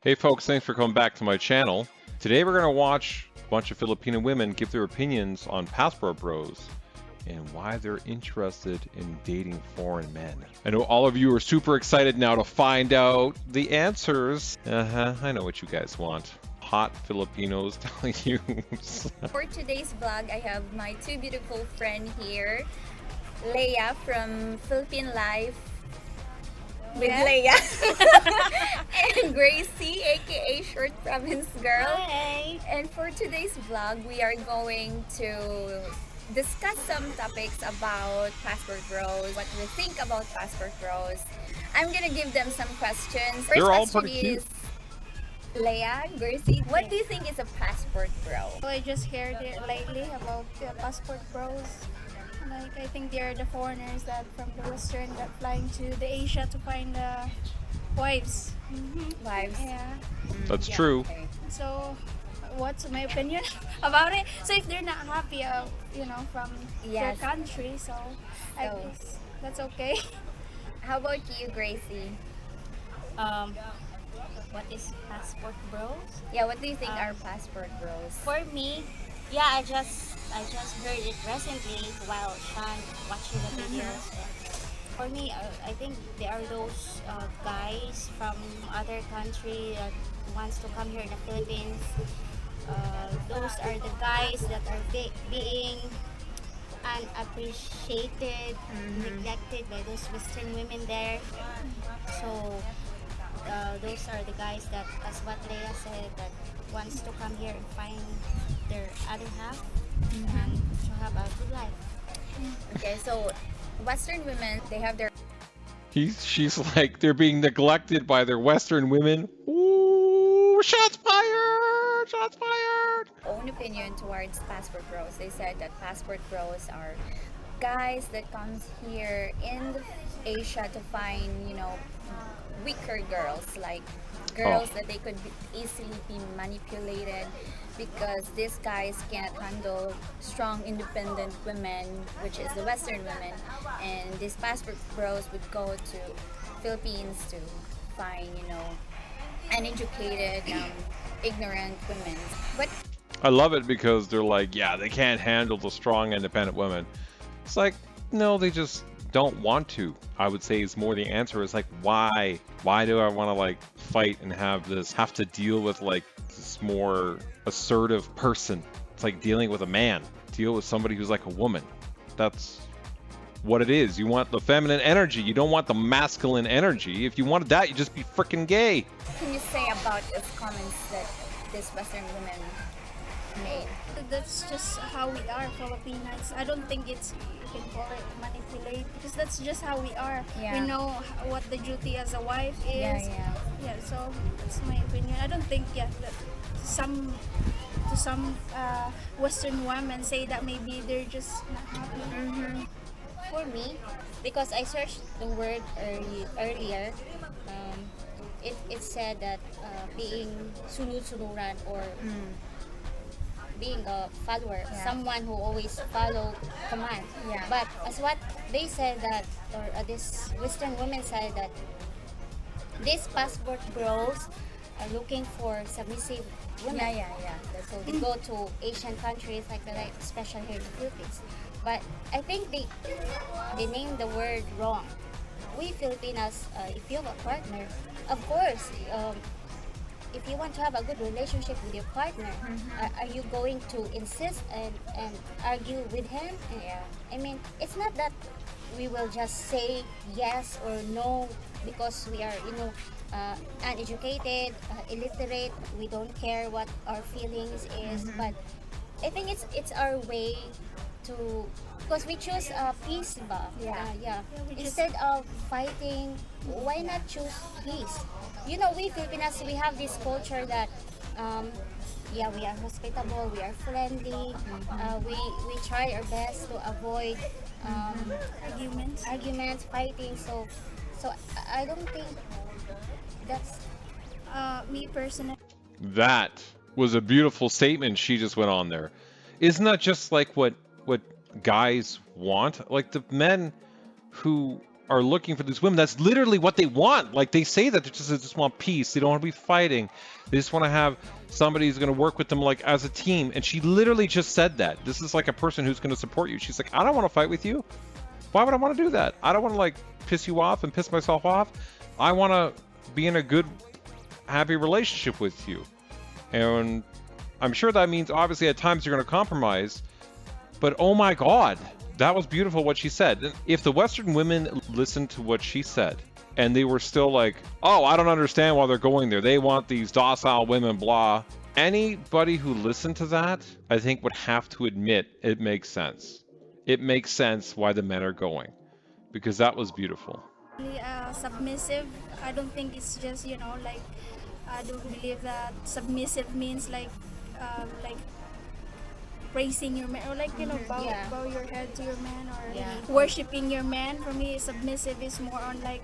Hey folks, thanks for coming back to my channel. Today we're going to watch a bunch of Filipino women give their opinions on passport bros and why they're interested in dating foreign men. I know all of you are super excited now to find out the answers. I know what you guys want. Hot Filipinos telling you. For today's vlog, I have my two beautiful friends here. Leia from Philippine Life with Leia. And Gracie, aka Short Province Girl. Hi. And for today's vlog, we are going to discuss some topics about passport bros, what we think about passport bros. I'm gonna give them some questions. First They're all question pretty cute. is Leia, Gracie, what do you think is a passport bro? I just heard it lately about the passport bros. Like I think they're the foreigners that from the Western that flying to the Asia to find wives. Wives. Yeah. That's true. Okay. So, what's my opinion about it? So if they're not happy, from Yes. their country, so I So- guess that's okay. How about you, Gracie? What is passport bros? Yeah, what do you think are passport bros? For me, yeah, I just heard it recently while Sean watching the videos. For me, I think they are those guys from other country that wants to come here in the Philippines. Those are the guys that are being unappreciated, neglected by those Western women there. So those are the guys that, as what Leia said, that wants to come here and find their other half and to have a good life. Okay, so Western women, they have their She's like, they're being neglected by their Western women. Ooh, shots fired! Shots fired! own opinion towards passport bros. They said that passport bros are guys that comes here in Asia to find, weaker girls, like girls that they could easily be manipulated because these guys can't handle strong independent women, which is the Western women, and these passport bros would go to Philippines to find, uneducated, ignorant women. But I love it because they're like, yeah, they can't handle the strong, independent women. It's like, no, they just don't want to. I would say is more the answer is like, why? Why do I want to like fight and have to deal with like this more assertive person? It's like dealing with a man. Deal with somebody who's like a woman. That's what it is. You want the feminine energy. You don't want the masculine energy. If you wanted that, you just be freaking gay. what can you say about the comments that these Western women made? That's just how we are Filipinas. I don't think it's you can call it manipulate because that's just how we are. Yeah. We know what the duty as a wife is. Yeah. So that's my opinion. I don't think that some Western women say that maybe they're just not happy. For me, because I searched the word earlier, it said that being sunod-sunuran or being a follower, Yeah. someone who always follow command. Yeah. But as what they said that, or this Western women said that these passport bros are looking for submissive women. Yeah. That's So they go to Asian countries like especially here in the Philippines. But I think they named the word wrong. We Filipinas, if you have a partner, of course, if you want to have a good relationship with your partner, are you going to insist and argue with him? And, Yeah. I mean, it's not that we will just say yes or no because we are, uneducated, illiterate. We don't care what our feelings is, but I think it's our way to, because we choose peace, ba? Yeah. we just- Instead of fighting, why not choose peace? We Filipinas, we have this culture that, we are hospitable, we are friendly, we try our best to avoid arguments, fighting. So I don't think that's Me personally. That was a beautiful statement she just went on there. Isn't that just like what guys want? Like the men who are looking for these women. That's literally what they want. Like they say that they just want peace. They don't want to be fighting. They just want to have somebody who's going to work with them like as a team. And she literally just said that. This is like a person who's going to support you. She's like, I don't want to fight with you. Why would I want to do that? I don't want to like piss you off and piss myself off. I want to be in a good, happy relationship with you. And I'm sure that means obviously at times you're going to compromise. But oh my God, that was beautiful what she said. If the Western women listened to what she said and they were still like, oh, I don't understand why they're going there. They want these docile women, blah. Anybody who listened to that, I think would have to admit it makes sense. It makes sense why the men are going, because that was beautiful. Submissive. I don't think it's just, like, I don't believe that submissive means like praising your man, or like, bow your head to your man, or worshiping your man. For me, submissive is more on like,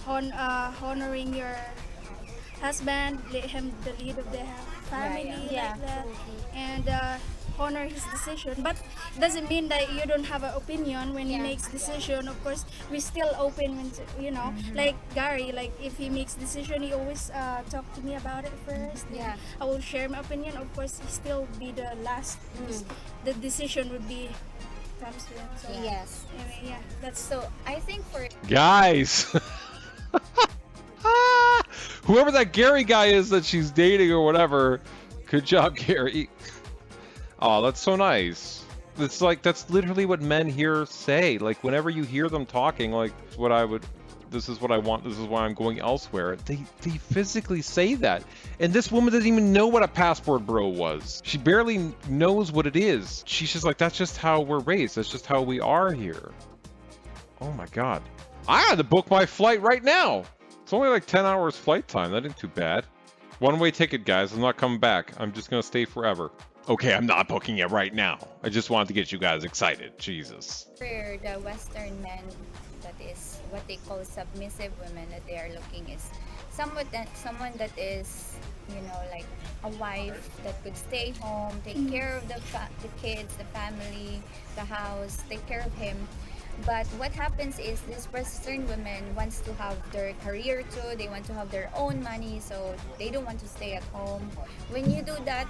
honoring your husband, let him the lead of the family, like that, and honor his decision. But it doesn't mean that you don't have an opinion when he makes decision. Of course, we still open when like Gary, like if he makes decision, he always talk to me about it first. Yeah, I will share my opinion. Of course, he still be the last. The decision would be comes to him. So, Yes. anyway, that's So I think for Guys! Whoever that Gary guy is that she's dating or whatever, good job, Gary. Oh, that's so nice. It's like, that's literally what men here say. Like, whenever you hear them talking, like, this is what I want, this is why I'm going elsewhere. They physically say that. And this woman doesn't even know what a passport bro was. She barely knows what it is. She's just like, that's just how we're raised. That's just how we are here. Oh my God. I had to book my flight right now. It's only like 10 hours flight time. That ain't too bad. One-way ticket, guys. I'm not coming back. I'm just going to stay forever. Okay, I'm not booking it right now. I just wanted to get you guys excited. Jesus. for the Western men, that is what they call submissive women that they are looking is someone that is, like a wife that could stay home, take care of the kids, the family, the house, take care of him. But what happens is these Western women wants to have their career too. They want to have their own money, so they don't want to stay at home. When you do that,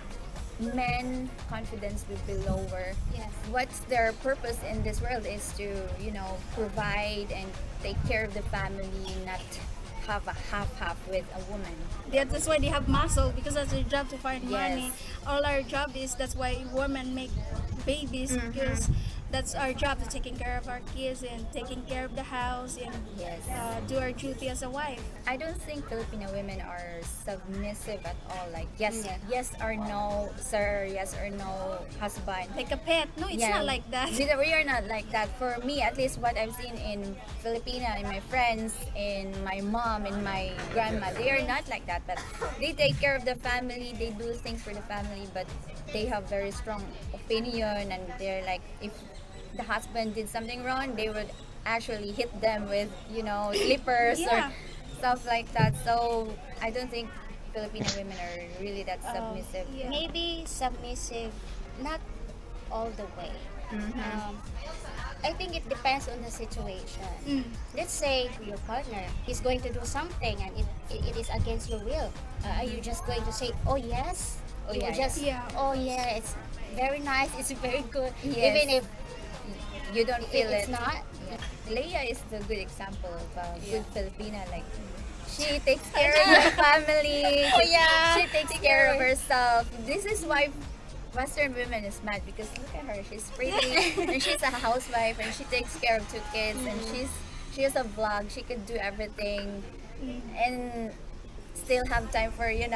men confidence will be lower. Yes. What's their purpose in this world is to, provide and take care of the family, not have a half with a woman. That's why they have muscle, because that's their job to find money. Yes. All our job is, that's why women make babies, because that's our job, to taking care of our kids and taking care of the house and Yes. do our duty as a wife. I don't think Filipino women are submissive at all. Like yes, Yeah. yes or no, sir, yes or no, husband. Like a pet. No, it's not like that. We are not like that. For me, at least what I've seen in Filipina, in my friends, in my mom, in my grandma, they are not like that. But they take care of the family, they do things for the family, but they have very strong opinion, and they're like, if the husband did something wrong, they would actually hit them with, slippers Yeah. or stuff like that. So I don't think Filipino women are really that submissive. Yeah. Maybe submissive, not all the way. I think it depends on the situation. Let's say your partner is going to do something and it is against your will. Are you just going to say, oh yes? Oh, You yeah, just, yeah. oh yeah, it's very nice, it's very good. Yes. Even if You don't feel it's it. not. Leia is the good example of a good Filipina. Like, she takes care of her family. Oh, yeah. She takes care of herself. This is why Western women is mad, because look at her. She's pretty and she's a housewife and she takes care of 2 kids and she has a vlog. She could do everything and still have time for Yeah,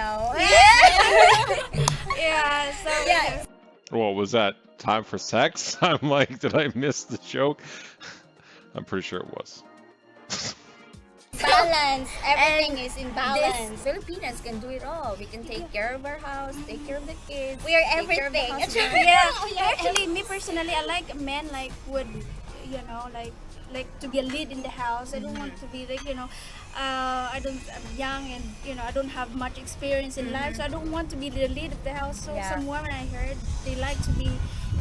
so Yeah. Well, was that time for sex? I'm like, did I miss the joke? I'm pretty sure it was. Balance. Everything is in This balance. Filipinas can do it all. We can take care of our house, take care of the kids. We are take care of the everything. husband. yeah. Actually, me personally, I like men like would, like to be a lead in the house. I don't want to be like, I'm young and I don't have much experience in life, so I don't want to be the lead of the house. So Yeah. some women I heard, they like to be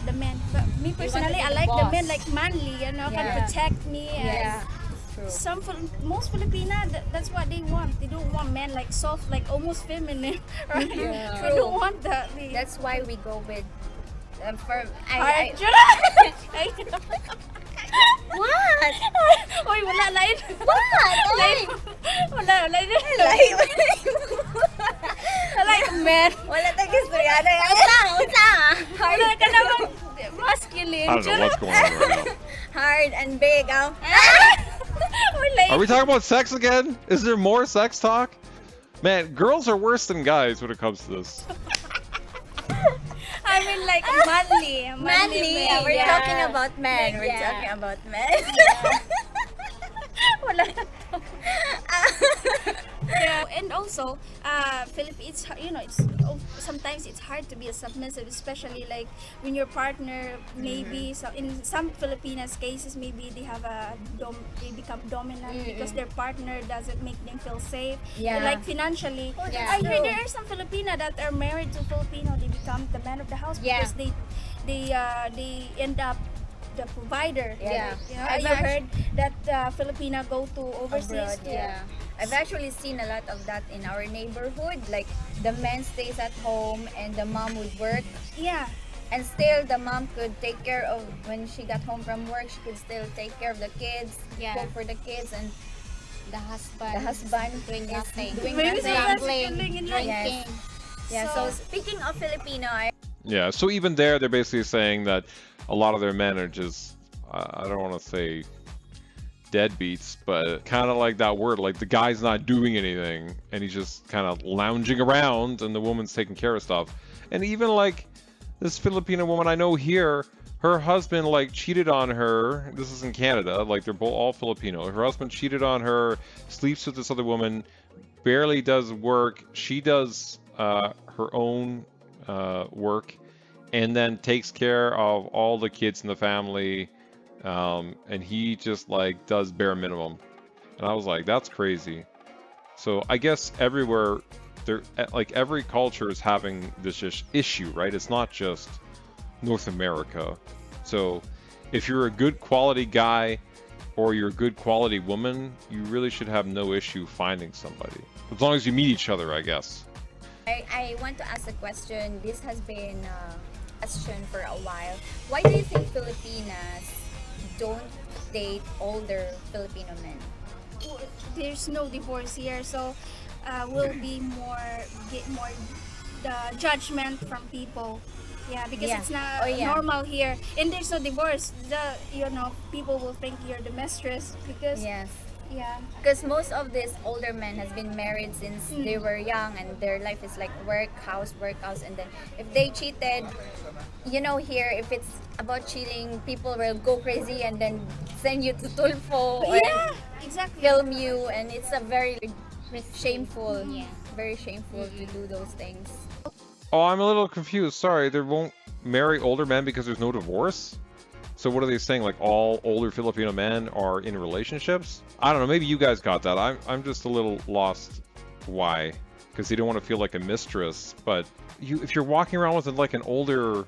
the men. But me want to personally, be I the like the boss. men like manly, can Yeah. protect me and Yeah. Most Filipina, that's what they want. They don't want men like soft, like almost feminine, right? Yeah. They don't want that. That's why we go with for Hard. what? Oy, wala lain. What? Lain. Wala lain. Like men. Wala tayong istoryada. Unsa? Hard. Wala ka naman masculine. I don't know what's going on right now. Hard and big. Oy, lain. Are we talking about sex again? Is there more sex talk? Man, girls are worse than guys when it comes to this. I mean like manly. Manly. men. We're Yeah. talking about men. We're Yeah. talking about men. Wala. Yeah, and also, Philippines, it's sometimes it's hard to be a submissive, especially like when your partner maybe so in some Filipinas cases maybe they have they become dominant because their partner doesn't make them feel safe. Yeah. Like financially. Yeah. I heard there are some Filipina that are married to Filipino. They become the man of the house Yeah. because they end up the provider. Yeah. You know, I've you heard that Filipina go to overseas. Abroad, yeah. I've actually seen a lot of that in our neighborhood. Like the man stays at home and the mom would work, Yeah. and still the mom could take care of when she got home from work. She could still take care of the kids, Yeah. cook for the kids, and The husband. the husband doing is nothing. doing Maybe nothing. sometimes- Gambling, Yes. drinking. Yeah. So speaking of Filipino, Yeah, so even there, they're basically saying that a lot of their men are just, I don't want to say deadbeats, but kind of like that word, like the guy's not doing anything and he's just kind of lounging around and the woman's taking care of stuff. And even like this Filipino woman I know here, her husband like cheated on her. This is in Canada, like they're both all Filipino. Her husband cheated on her, sleeps with this other woman, barely does work. She does her own work, and then takes care of all the kids in the family, and he just like does bare minimum. And I was like, that's crazy. So I guess everywhere there, like every culture is having this issue, right? It's not just North America. So if you're a good quality guy or you're a good quality woman, you really should have no issue finding somebody, as long as you meet each other, I guess. I want to ask a question. This has been a question for a while. Why do you think Filipinas don't date older Filipino men? There's no divorce here, so will be get more the judgment from people. Yeah, because Yeah. it's not Oh, yeah. normal here, and there's no divorce. People will think you're the mistress because Yes. yeah. Because most of these older men has been married since they were young, and their life is like work, house, and then if they cheated, here if it's about cheating, people will go crazy and then send you to Tulfo Yeah, and exactly. film you, and it's a very shameful, Yeah. very shameful to do those things. Oh, I'm a little confused. Sorry, they won't marry older men because there's no divorce? So what are they saying? Like all older Filipino men are in relationships? I don't know. Maybe you guys got that. I'm just a little lost. Why? Because they don't want to feel like a mistress. But if you're walking around with like an older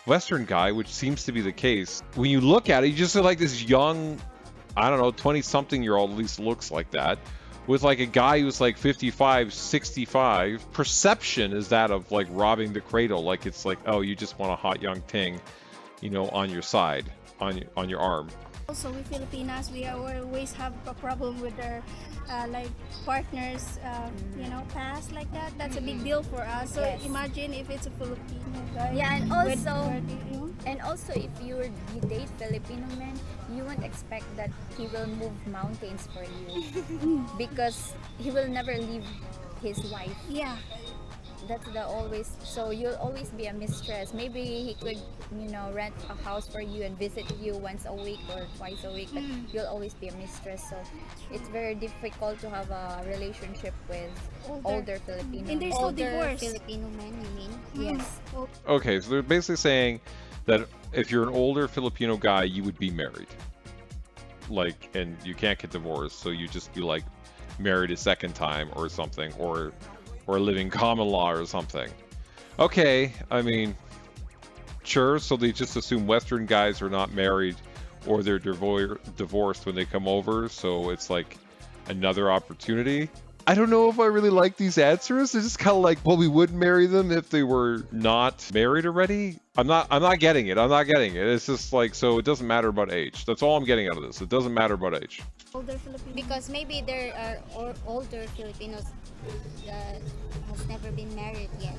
Western guy, which seems to be the case, when you look at it, you just see like this young, I don't know, 20-something-year-old at least looks like that. With like a guy who's like 55, 65, perception is that of like robbing the cradle. Like it's like, oh, you just want a hot young ting, on your side, on your arm. Also, we Filipinas, we always have a problem with our like partners, past like that. That's a big deal for us. So Yes. imagine if it's a Filipino guy. Yeah, and with- also- with, And also, if you date Filipino men, you won't expect that he will move mountains for you because he will never leave his wife. yeah. That's so you'll always be a mistress. Maybe he could, rent a house for you and visit you once a week or twice a week, but you'll always be a mistress. So it's very difficult to have a relationship with older Filipino. And there's no Older divorce. Filipino men, you mean? Yes. Okay, so they're basically saying that if you're an older Filipino guy, you would be married. Like, and you can't get divorced, so you just be like married a second time or something, or living common law or something. Okay, I mean, sure, so they just assume Western guys are not married or they're divorced when they come over, so it's like another opportunity. I don't know if I really like these answers. It's just kind of like, well, we would marry them if they were not married already. I'm not getting it. I'm not getting it. It's just like, so it doesn't matter about age. That's all I'm getting out of this. It doesn't matter about age. Older Filipinos. Because maybe there are older Filipinos that has never been married yet.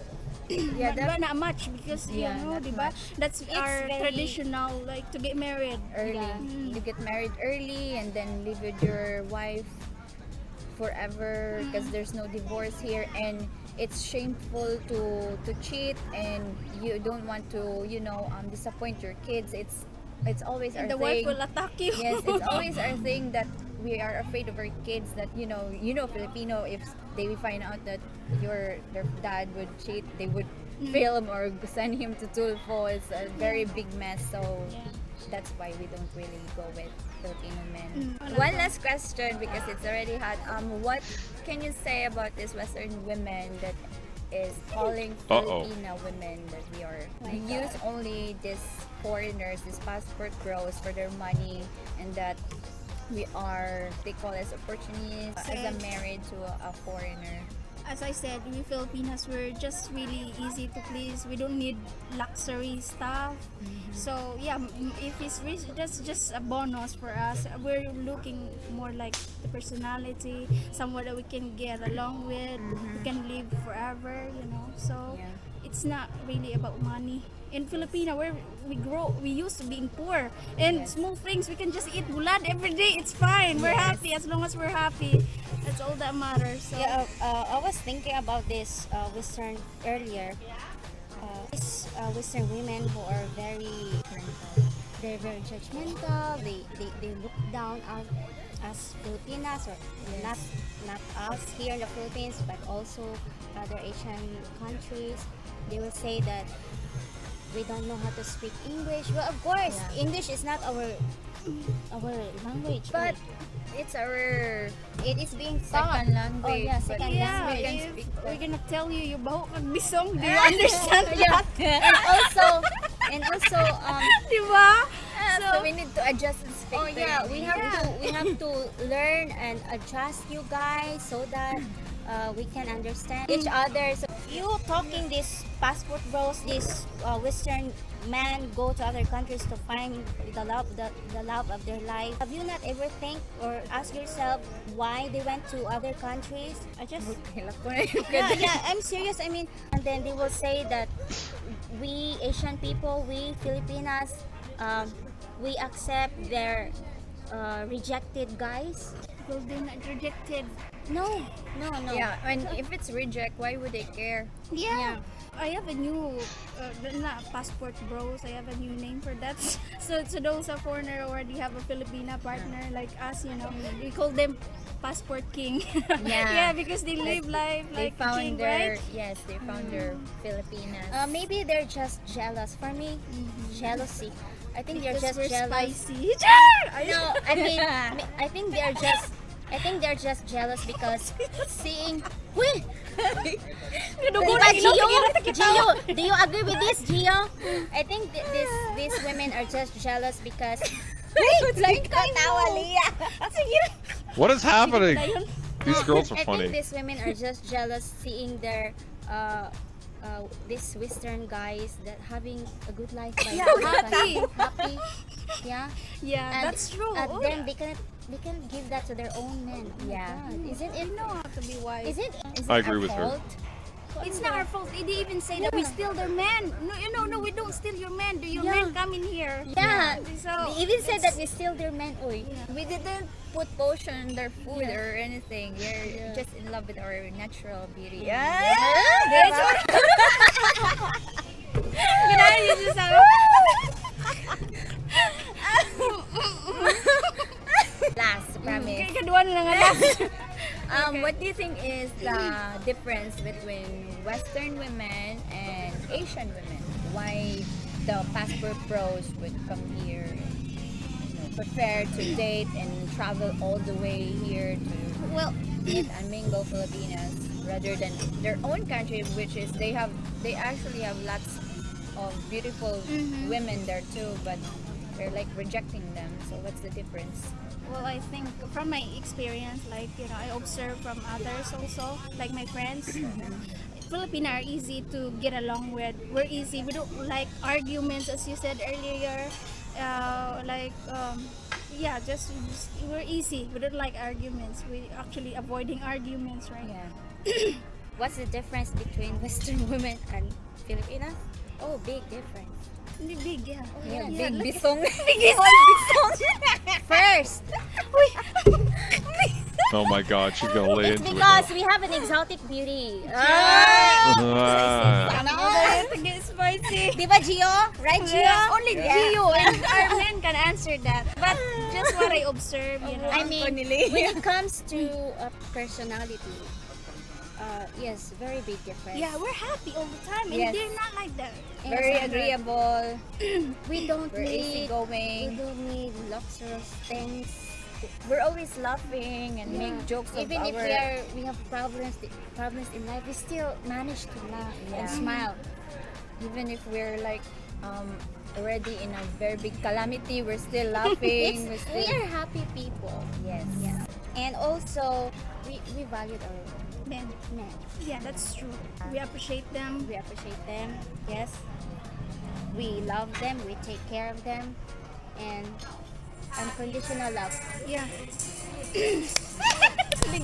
Yeah, But not much because Yeah, you know, not diba? much. That's It's our very- traditional, like to get married. early. Yeah. You get married early and then live with your wife forever because there's no divorce here, and it's shameful to cheat, and you don't want to disappoint your kids. It's always our And the wife thing. will attack you. Yes, it's always our thing that we are afraid of our kids, that Filipino, if they find out that their dad would cheat, they would film or send him to Tulfo. It's a very big mess, so that's why we don't really go with Filipino men. One last question because it's already hot. What can you say about this Western women that is calling Uh-oh. Filipina women that we use only these foreigners, these passport bros for their money, and that they call us opportunists as a married to a foreigner. As I said, we Filipinas, we're just really easy to please. We don't need luxury stuff. So yeah, if that's just a bonus for us. We're looking more like the personality, someone that we can get along with, we can live forever, So Yeah. it's not really about money. In Filipina, where we used to being poor, and small things we can just eat bulad every day. It's fine. We're happy as long as we're happy. That's all that matters. So. Yeah, I was thinking about this Western earlier. These Western women who are they're very judgmental. They look down on us Filipinas, or not us here in the Philippines, but also other Asian countries. They will say that we don't know how to speak English. Well, of course, English is not our language, But it's our it is being taught. second language. Oh yeah, but second Yeah, we can if speak we're that. gonna tell you baho kag bisong, do you understand that? and also Diba? So we need to adjust and speak. oh yeah, to we it. have to learn and adjust you guys so that we can understand each other. So you talking this passport bros, this Western men go to other countries to find the love of their life. Have you not ever think or ask yourself why they went to other countries? I just yeah, I'm serious. I mean, and then they will say that we Asian people, we Filipinas, we accept their rejected guys. Well, they're not rejected. No. Yeah, and if it's reject, why would they care? Yeah. I have a new, not passport bros, I have a new name for that. So those are foreigner already have a Filipina partner like us, we call them passport king. Yeah. Yeah, because they live life They like a found king, their right? they found their Filipinas. Maybe they're just jealous. For me, jealousy. I think they're Because just we're jealous. spicy. No, I think they're just jealous because seeing. Wait, Diba, Gio, do you agree with this, Gio? I think these women are just jealous because. What is happening? These girls are I think funny. these women are just jealous seeing their these Western guys that having a good life by happy. Yeah. Yeah, And that's true. And Oh, then they can give that to their own men. Oh my Yeah. God. Isn't it? you know how to be wise. Is it? Is I it agree our with her. fault? It's not our fault. They even say that we steal their men. No, we don't steal your men. Do your Yeah. men come in here? Yeah. So They even said that we steal their men. Oy. We didn't put potion in their food or anything. We're just in love with our natural beauty. Yeah. You just have Last, promise. Kedua na lang last. What do you think is the difference between Western women and Asian women? Why the passport bros would come here and prefer to date and travel all the way here to meet and mingle Filipinas rather than their own country, which is they actually have lots of beautiful women there too, but They're like rejecting them. So what's the difference? Well, I think from my experience, like, I observe from others also, like my friends. Filipina are easy to get along with. We're easy. We don't like arguments, as you said earlier. Just we're easy. We don't like arguments. We actually avoiding arguments, right? Yeah. What's the difference between Western women and Filipinas? Oh, big difference. Big, yeah. Yeah, Yeah, big look bisong. First, Oh my God, she's gonna lay it's into it because now. we have an exotic beauty. Ah. to get spicy. Di ba, Gio? Right, Gio? Only Gio and our men can answer that. But just what I observe, I mean, when it comes to personality, yes, very big difference. yeah, we're happy all the time, and Yes. they're not like that. And Very so agreeable. We don't We're need luxurious things. We're always laughing and make jokes of Even if our... we have problems in life, we still manage to laugh and Yeah. smile. Even if we're like already in a very big calamity, we're still laughing. We still... are happy people. Yes. Yeah. And also, we valued our Men. men. Yeah, that's true. We appreciate them. We appreciate them. Yes. We love them. We take care of them. And unconditional love. Yeah.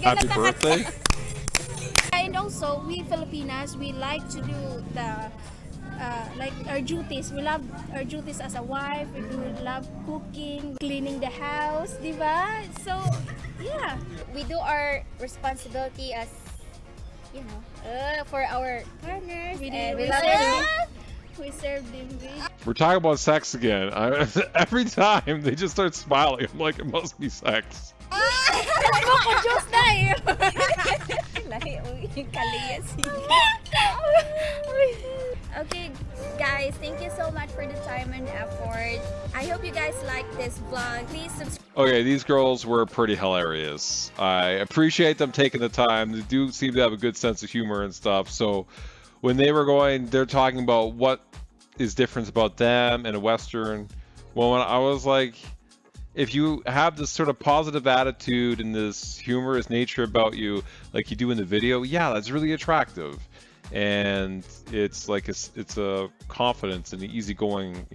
Happy birthday. And also, we Filipinas, we like to do the like our duties. We love our duties as a wife. We do love cooking, cleaning the house, diba? So, yeah. We do our responsibility as, for our partners. We and do- we we love serve them. We serve them. We're talking about sex again. Every time they just start smiling, I'm like, it must be sex. Diyos na eh. Lahi, uy, kaliya Okay, guys, thank you so much for the time and effort. I hope you guys like this vlog. Please subscribe. Okay, these girls were pretty hilarious. I appreciate them taking the time. They do seem to have a good sense of humor and stuff. So when they were going, they're talking about what is different about them and a Western woman. I was like, if you have this sort of positive attitude and this humorous nature about you, like you do in the video, yeah, that's really attractive. And it's like it's a confidence and an easygoing,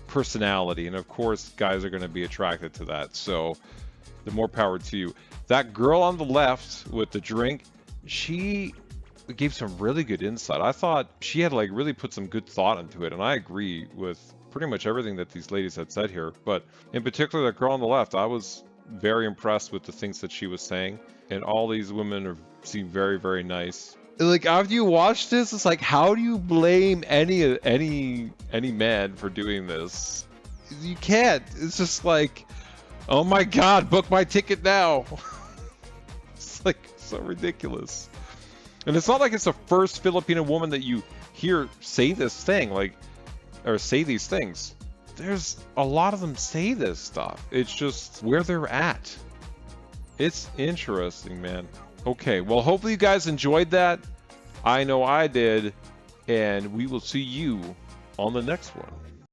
personality. And of course, guys are going to be attracted to that. So the more power to you. That girl on the left with the drink, she gave some really good insight. I thought she had really put some good thought into it, and I agree with pretty much everything that these ladies had said here. But in particular, that girl on the left, I was very impressed with the things that she was saying, and all these women seem very, very nice. Like, after you watch this, it's like, how do you blame any man for doing this? You can't. It's just like, oh my God, book my ticket now. It's like so ridiculous. And it's not like it's the first Filipino woman that you hear say this thing, or say these things. There's a lot of them say this stuff. It's just where they're at. It's interesting, man. Okay, well, hopefully you guys enjoyed that. I know I did. And we will see you on the next one.